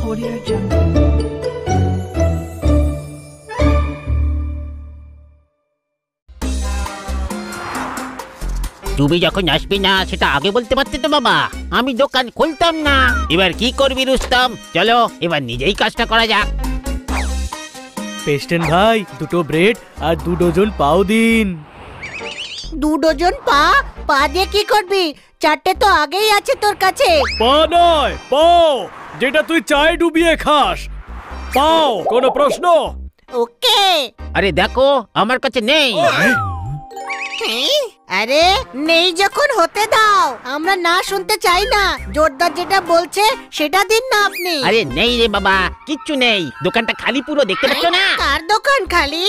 Audio Jungle. তুমি যখন আসবি না সেটা আগে বলতে পারতে তো বাবা, আমি দোকান খুলতাম না। এবার কি করবি রুস্তম, চলো এবার নিজেই কাজটা করা যাক। পেস্টেন ভাই, দুটো ব্রেড আর 2 ডজন পাও দিন। 2 ডজন পা? পা দিয়ে কি করবি? 4টে তো আগেই আছে তোর কাছে। পা নয়, পাও, যেটা তুই চায়ে ডুবিয়ে খাস। পাও, কোনো প্রশ্ন? ওকে। আরে দেখো আমার কাছে নেই। আরে নেই যখন হতে দাও, আমরা না শুনতে চাই না। জোরদার যেটা বলছে সেটা দিন না আপনি। আরে নেই রে বাবা, কিচ্ছু নেই, দোকানটা খালি পুরো, দেখতে পাচ্ছ না? কার দোকান খালি?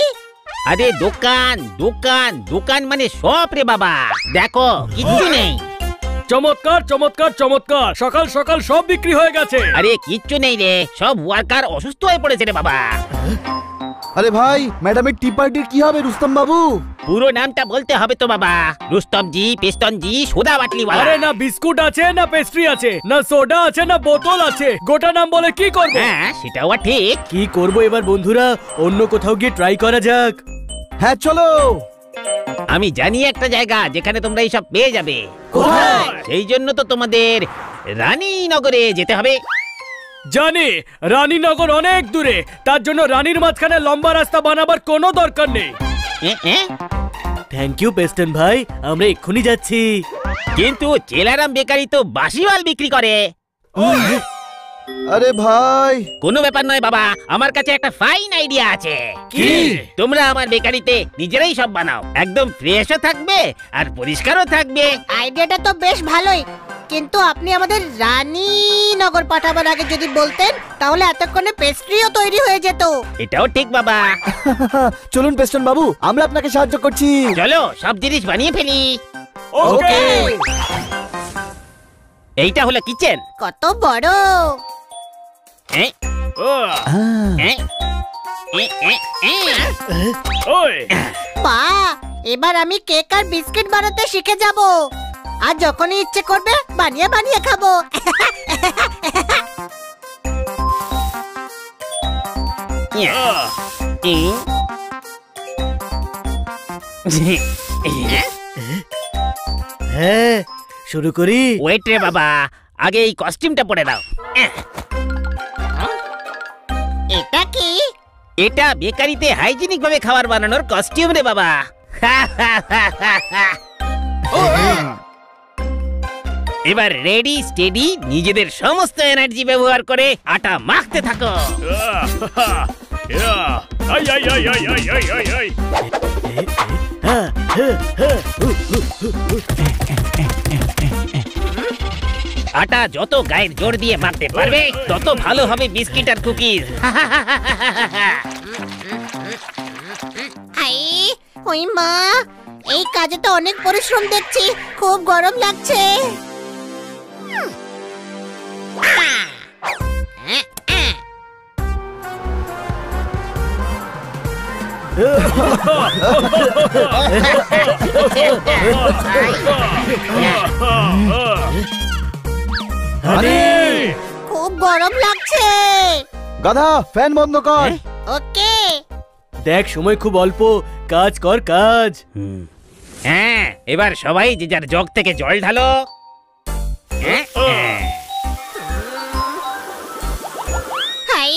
আরে দোকান দোকান দোকান মানে সব রে বাবা, দেখো কিচ্ছু নেই। চমৎকার চমৎকার চমৎকার, সকাল সকাল সব বিক্রি হয়ে গেছে। আরে কিচ্ছু নেই রে, সব ওয়ার্কার অসুস্থ হয়ে পড়েছে রে বাবা। আরে ভাই, ম্যাডামের টি পার্টির কি হবে রুস্তম বাবু? পুরো নামটা বলতে হবে তো বাবা, রুস্তম জি, পেস্তন জি, সোডা বাটলিওয়ালা। আরে না বিস্কুট আছে, না পেস্ট্রি আছে, না সোডা আছে, না বোতল আছে, গোটা নাম বলে কি করব? হ্যাঁ সেটাও ঠিক। কি করব এবার বন্ধুরা, অন্য কোথাও গিয়ে ট্রাই করা যাক। হ্যাঁ চলো। আমি জানি একটা জায়গা যেখানে তোমরা এইসব পেয়ে যাবে। কোথায়? সেই জন্য তো তোমাদের রানীনগরে যেতে হবে। জানি রানীনগর অনেক দূরে, তার জন্য রানীর মাঝখানে লম্বা রাস্তা বানাবার কোনো দরকার নেই। থ্যাংক ইউ পেস্টেন ভাই, আমরা এক্ষুনি যাচ্ছি। কিন্তু চেলারাম বেকারি তো বাসি মাল বিক্রি করে। আরে ভাই, কোনো ব্যাপার নয় বাবা, আমার কাছে একটা ফাইন আইডিয়া আছে। কি? তোমরা আমার বেকারিতে নিজেরাই সব বানাও, একদম ফ্রেশও থাকবে আর পরিষ্কারও থাকবে। আইডিয়াটা তো বেশ ভালোই, কিন্তু আপনি আমাদের রানীনগর পাঠাবার আগে যদি বলতেন তাহলে এতক্ষণে পেস্ট্রিও তৈরি হয়ে যেত। এটাও ঠিক বাবা। চলুন পেস্টন বাবু, আমরা আপনাকে সাহায্য করছি। চলো সব জিনিস বানিয়ে ফেলি। ওকে। এইটা হলো কিচেন। কত বড়! পা, এবার আমি কেক আর বিস্কিট বানাতে শিখে যাব, আর যখনই ইচ্ছে করবে বানিয়ে বানিয়ে খাবো। হ্যাঁ শুরু করি। ওয়েট রে বাবা, আগে এই কস্টিউমটা পরে দাও। এটা কি? এটা বেকারিতে হাইজিনিক ভাবে খাবার বানানোর কস্টিউম রে বাবা। এবার রেডি স্টেডি, নিজেদের সমস্ত এনার্জি ব্যবহার করে আটা মাখতে থাকো। আটা যত গায়ের জোর দিয়ে মাখতে পারবে তত ভালো হবে বিস্কিট আর কুকিজ। হাই, ওই মা, এই কাজে তো অনেক পরিশ্রম দেখছি, খুব গরম লাগছে। খুব গরম লাগছে। গাধা, ফ্যান বন্ধ কর। ওকে। দেখ সময় খুব অল্প, কাজ কর কাজ। হ্যাঁ, এবার সবাই যে যার জগ থেকে জল ঢালো। হাই,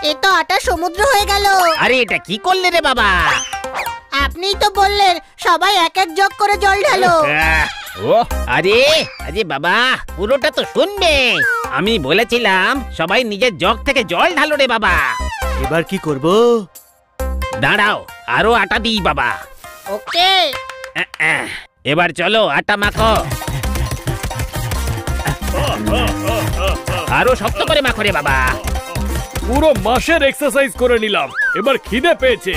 এ তো আটা সমুদ্র হয়ে গেল। আরে এটা কি করলে রে বাবা? আপনিই তো বললেন সবাই এক এক জগ করে জল ঢালো। আরে আরে বাবা, পুরোটা তো শুনবে। আমি বলেছিলাম সবাই নিজের জগ থেকে জল ঢালো রে বাবা। এবার কি করব? দাঁড়াও, আরো আটা দিই বাবা। ওকে। এবার চলো আটা মাখো, আরো শক্ত করে মাখো রে বাবা। পুরো মাসের এক্সারসাইজ করে নিলাম, এবার খিদে পেয়েছে।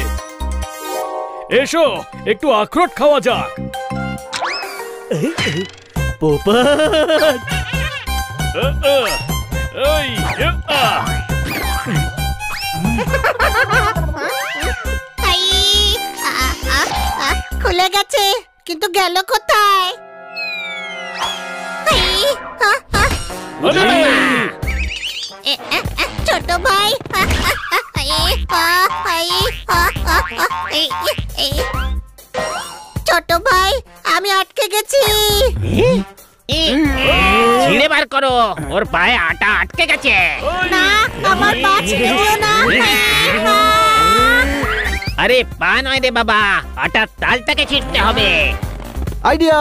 এসো একটু আখরোট খাওয়া যাক। পোপট, খুলে গেছে, কিন্তু গেল কোথায়? ছোট ভাই, ছোট ভাই, আমি আটকে গেছি। ছিঁড়ে বার করো, ওর পায়ে আটা আটকে গেছে। না, আমার পা ছিঁড়ে দিও না। আরে পা নয় রে বাবা, আটার তালটাকে ছিঁড়তে হবে। আইডিয়া।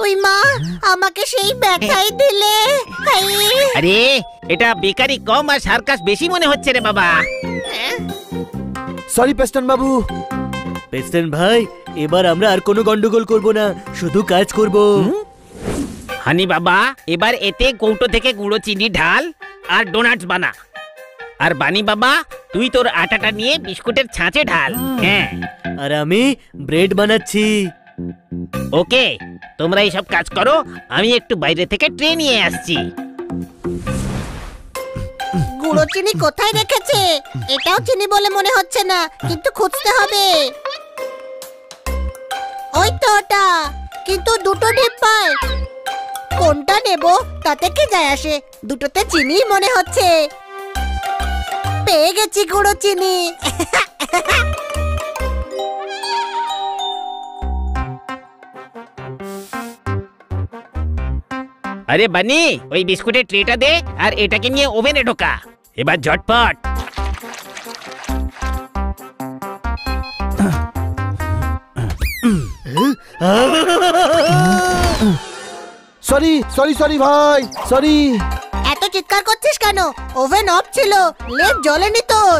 ওই মা, আমাকে সেই ব্যথাই দিলে। আরে এটা বেকারি কম আর সার্কাস বেশি মনে হচ্ছে রে বাবা। সরি পেস্টন বাবু। পেস্টন ভাই, এবার আমরা আর কোনো গন্ডগোল করব না, শুধু কাজ করব। হানি বাবা, এবার এতে কৌটো থেকে গুঁড়ো চিনি ঢাল আর ডোনাটস বানা। আর বানি বাবা, তুই তোর আটাটা নিয়ে বিস্কুটের ছাঁচে ঢাল। হ্যাঁ, আর আমি ব্রেড বানাচ্ছি। ওকে, তোমরা এইসব কাজ করো, আমি একটু বাইরে থেকে ট্রে নিয়ে আসছি। গুঁড়ো চিনি কোথায় রেখেছে? এটাও চিনি বলে মনে হচ্ছে না, কিন্তু খুঁজতে হবে। ওই তো ওটা, কিন্তু দুটো ডিব্বায়। কোনটা নেব তাতে কি যায় আসে, দুটোতে চিনি মনে হচ্ছে। পেয়ে গেছি গুঁড়ো চিনি। আরে বানি, ওই বিস্কুটের ট্রেটা দে আর এটাকে নিয়ে ওভেনে ঢোকা। এবার ঝটপট। সরি সরি সরি ভাই, সরি। এত চিৎকার করছিস কেন? ওভেন অফ ছিল, লেপ জ্বলেনি তোর।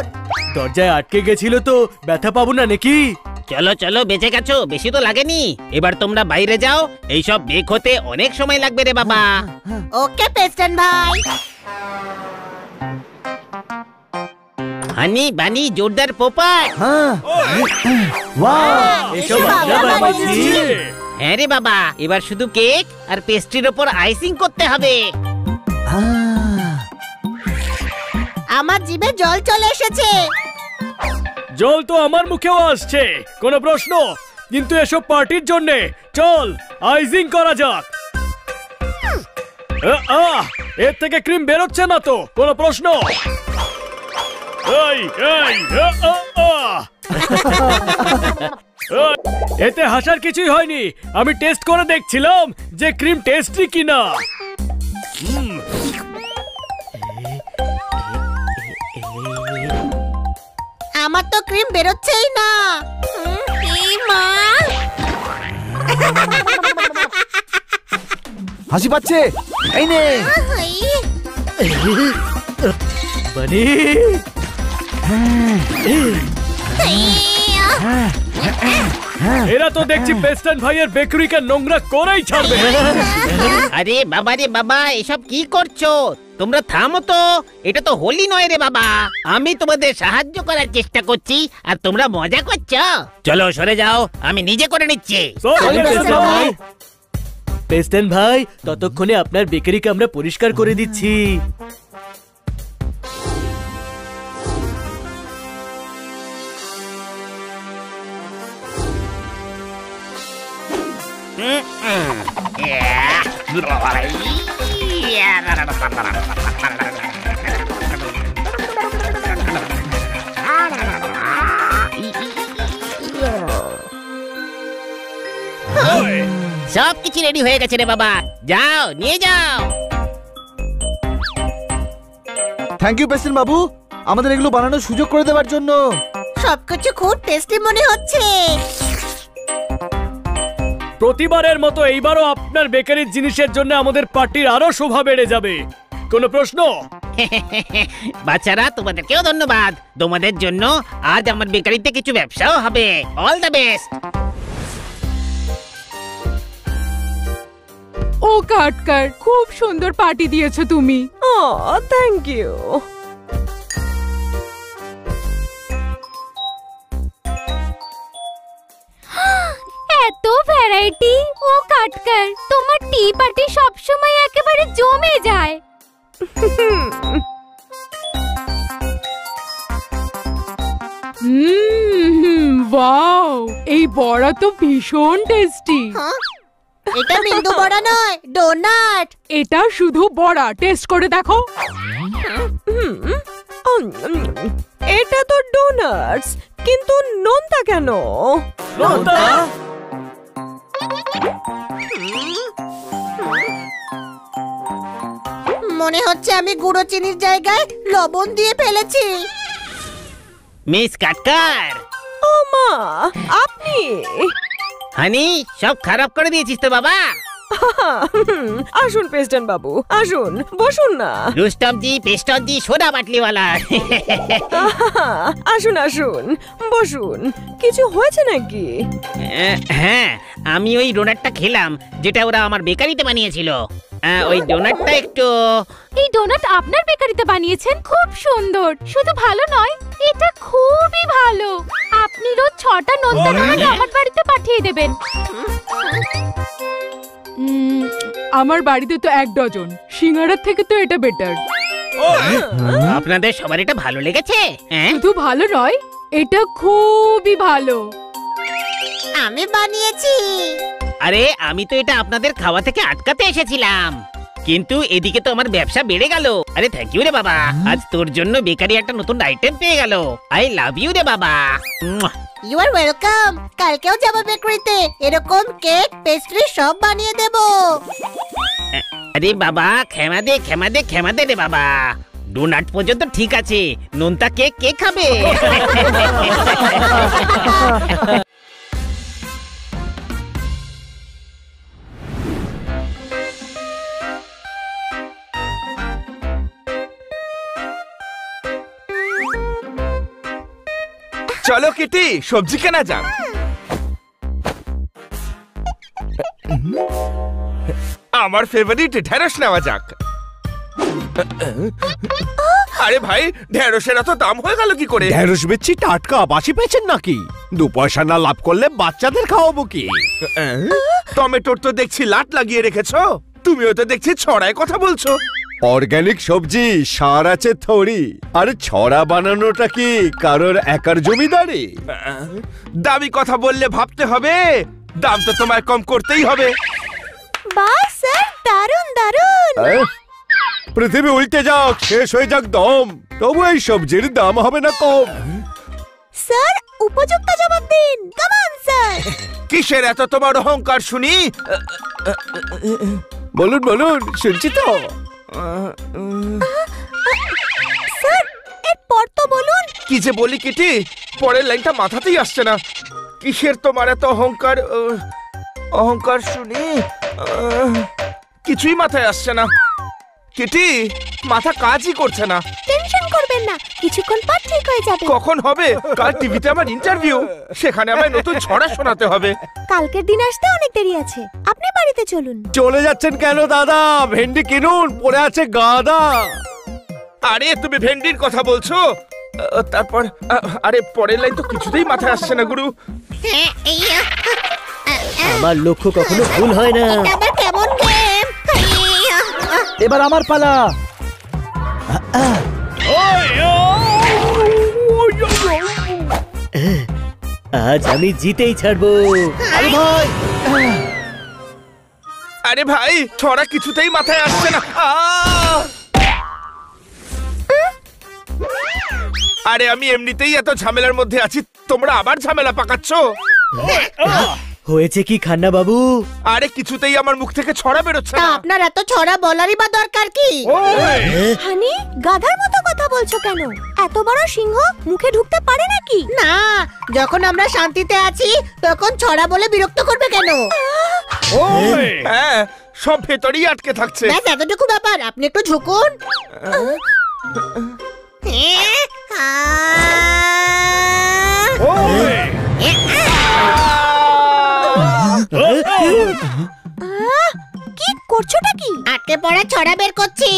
দরজায় আটকে গেছিল তো, ব্যথা পাবো না নাকি? চলো চলো, বেঁচে গেছো, বেশি তো লাগেনি। এবার তোমরা বাইরে যাও, এইসব বেক হতে অনেক সময় লাগবে রে বাবা। ওকে পেস্টন ভাই। হানি বানি জোরদার পোপাট। হ্যাঁ, ওয়াও। এসব আমরা আমরা বানিয়েছি। বানিয়েছি। হ্যাঁ রে বাবা, এবার শুধু কেক আর পেস্ট্রির ওপর আইসিং করতে হবে। আমার জিভে জল চলে এসেছে। জল তো আমার মুখেও আসছে, কোনো প্রশ্ন? কিন্তু এসব পার্টির জন্য চল আইজিং করা যাক। এর থেকে ক্রিম বেরোচ্ছে না তো, কোনো প্রশ্ন? এই, এই, এতে হাসার কিছুই হয়নি। আমি টেস্ট করে দেখছিলাম যে ক্রিম টেস্টি কিনা। আমার তো ক্রিম বেরোচ্ছেই না। এই মা, হাসি পাচ্ছে। এই নে। বানি, এরা তো দেখছি পেস্টন ভাইয়ের বেকারিকে নোংরা করেই ছাড়বে। আরে বাবা রে বাবা, এসব কি করছো? তোমরা থামো তো, এটা তো হোলি নয় রে বাবা। আমি তোমাদের সাহায্য করার চেষ্টা করছি আর তোমরা মজা করছো। চলো সরে যাও, আমি নিজে করে নিচ্ছি। Sorry, পেস্টন ভাই। পেস্টন ভাই, ততক্ষণে আপনার বেকারিকে আমরা পরিষ্কার করে দিচ্ছি। সব কিছু রেডি হয়ে গেছে রে বাবা, যাও নিয়ে যাও। থ্যাংক ইউ পেস্টন বাবু, আমাদের এগুলো বানানোর সুযোগ করে দেওয়ার জন্য। সবকিছু খুব টেস্টি মনে হচ্ছে। প্রতিবারের মতো এইবারও আপনার বেকারির জিনিসের জন্য আমাদের পার্টির আরো শোভা বেড়ে যাবে। কোনো প্রশ্ন? বাচ্চারা, তোমাদেরকেও ধন্যবাদ। তোমাদের জন্য আজ আমার বেকারিতে কিছু ব্যবসাও হবে। All the best. ও কাটকার, খুব সুন্দর পার্টি দিয়েছো তুমি। Thank you. এত ভ্যারাইটি। ও কাটকার, তোমার টি পার্টি সবসময় একেবারে জমে যায়। ওয়াও, এই বড়া তো ভীষণ টেস্টি। হ্যাঁ? এটা বিন্দু বড়া নয়, ডোনাট। এটা শুধু বড়া, টেস্ট করে দেখো। এটা তো ডোনাটস, কিন্তু নোনতা কেন? মনে হচ্ছে আমি গুঁড়ো চিনির জায়গায় লবণ দিয়ে ফেলেছি। মিস কাটকার, ও মা, আপনি? হানি সব খারাপ করে দিয়েছিস তো বাবা। আসুন পেস্টন বাবু, আসুন, বসুন না। রুস্তমজি, পেস্টনজি, সোডা বাটলিওয়ালা। আসুন আসুন, বসুন। কিছু হয়েছে নাকি? হ্যাঁ, আমি ওই ডোনাটটা খেলাম যেটা ওরা আমার বেকারিতে বানিয়েছিল। ওই ডোনাটটা একটু... এই ডোনাট আপনার বেকারিতে বানিয়েছেন? খুব সুন্দর। শুধু ভালো নয়, এটা খুবই ভালো। আপনি রোজ 6টা নোনতা ডোনাট আমার বাড়িতে পাঠিয়ে দেবেন। আমার বাড়িতে তো 1 ডজন, সিঙ্গারার থেকে তো এটা বেটার। আপনাদের সবার এটা ভালো লেগেছে? শুধু ভালো নয়, এটা খুবই ভালো। আমি বানিয়েছি। আরে আমি তো এটা আপনাদের খাওয়া থেকে আটকাতে এসেছিলাম, কিন্তু এদিকে তো আমার ব্যবসা বেড়ে গেল। আরে থ্যাংক ইউ রে বাবা, আজ তোর জন্য বেকারি একটা নতুন আইটেম পেয়ে গেল। আই লাভ ইউ রে বাবা। You are welcome. কালকেও যাবো বেকারিতে, এরকম কেক, পেস্ট্রি সব বানিয়ে দেব। আরে বাবা, ক্ষমা দে ক্ষমা দে ক্ষমা দে রে বাবা। ডোনাট পর্যন্ত ঠিক আছে, নোনতা কেক কে খাবে? চলো কিটি, সবজি কেনা যাক। আমার ফেভারিট ঢেঁড়স নেওয়া যাক। আরে ভাই, ঢেঁড়সের এত দাম হয়ে গেল কি করে? ঢেঁড়স বেচছি টাটকা, বাসি পেয়েছেন নাকি? 2 পয়সা না লাভ করলে বাচ্চাদের খাওয়াবো কি? টমেটোর তো দেখছি লাট লাগিয়ে রেখেছো, তুমিও তো দেখছি ছড়ায় কথা বলছো। অর্গানিক সবজি, সার আছে থরি। আরে ছড়া বানানোটা কি কারোর একার জমিদারি? দামি কথা বললে ভাবতে হবে, দাম তো তোমায় কম করতেই হবে। বাহ স্যার, দারুণ দারুণ। পৃথিবী উল্টে যাক, শেষ হয়ে যাক দম, তবু এই সবজির দাম হবে না কম। স্যার, উপযুক্ত জবাব দিন। Come on sir. কিসের এত তোমার অহংকার শুনি? বলুন বলুন, শুনছি তো। স্যার, এরপর তো বলুন। কি যে বলি কিটি, পরের লাইনটা মাথাতেই আসছে না। কিসের তোমার এত অহংকার? অহংকার শুনি কিছুই মাথায় আসছে না। কিটি, মাথা কাজই করছে না। টেনশন করবেন না, কিছুক্ষণ পর ঠিক হয়ে যাবে। কখন হবে? কাল টিভিতে আমার ইন্টারভিউ, সেখানে আমায় নতুন ছড়া শোনাতে হবে। কালকের দিন আসতে অনেক দেরি আছে, আপনি বাড়িতে চলুন। চলে যাচ্ছেন কেন দাদা? ভেন্ডি কিনুন, পড়ে আছে গাদা। আরে তুমি ভেন্ডির কথা বলছো? তারপর আরে পরের লাইন তো কিছুতেই মাথায় আসছে না গুরু। আমার লক্ষ্য কখনো ভুল হয় না। আবার কেমন গেম? এবার আমার পালা। আজ আমি জিতেই ছাড়বো। আরে ভাই, আরে ভাই, ছড়া কিছুতেই মাথায় আসছে না। আরে আমি এমনিতেই এত ঝামেলার মধ্যে আছি, তোমরা আবার ঝামেলা পাকাচ্ছ। হয়েছে কি খান্না বাবু? আরে কিছুতেই আমার মুখ থেকে ছড়া বেরোচ্ছে তা না। আপনার এত ছড়া বলারই বা দরকার কি? হানি, গাধার মতো কথা বলছো কেন? এত বড় সিংহ মুখে ঢুকতে পারে নাকি? না, যখন আমরা শান্তিতে আছি তখন ছড়া বলে বিরক্ত করবে কেন? হ্যাঁ, সব ভেতরেই আটকে থাকছে। ব্যাস এতটুকু ব্যাপার, আপনি একটু ঝুঁকুন। কি করছোটা কি? আটকে পড়া ছড়া বের করছি।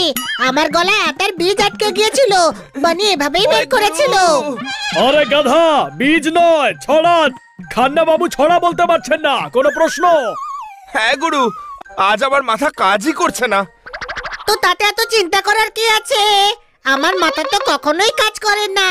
আমার গলায় আটার বীজ আটকে গিয়েছিল, বানি এভাবেই বের করেছিল। আরে গাধা, বীজ নয় ছড়া। খান্না বাবু ছড়া বলতে পারছেন না, কোনো প্রশ্ন? হ্যাঁ গুরু, আজ আমার মাথা কাজই করছে না। তো তাতে এত চিন্তা করার কি আছে? আমার মাথা তো কখনোই কাজ করে না।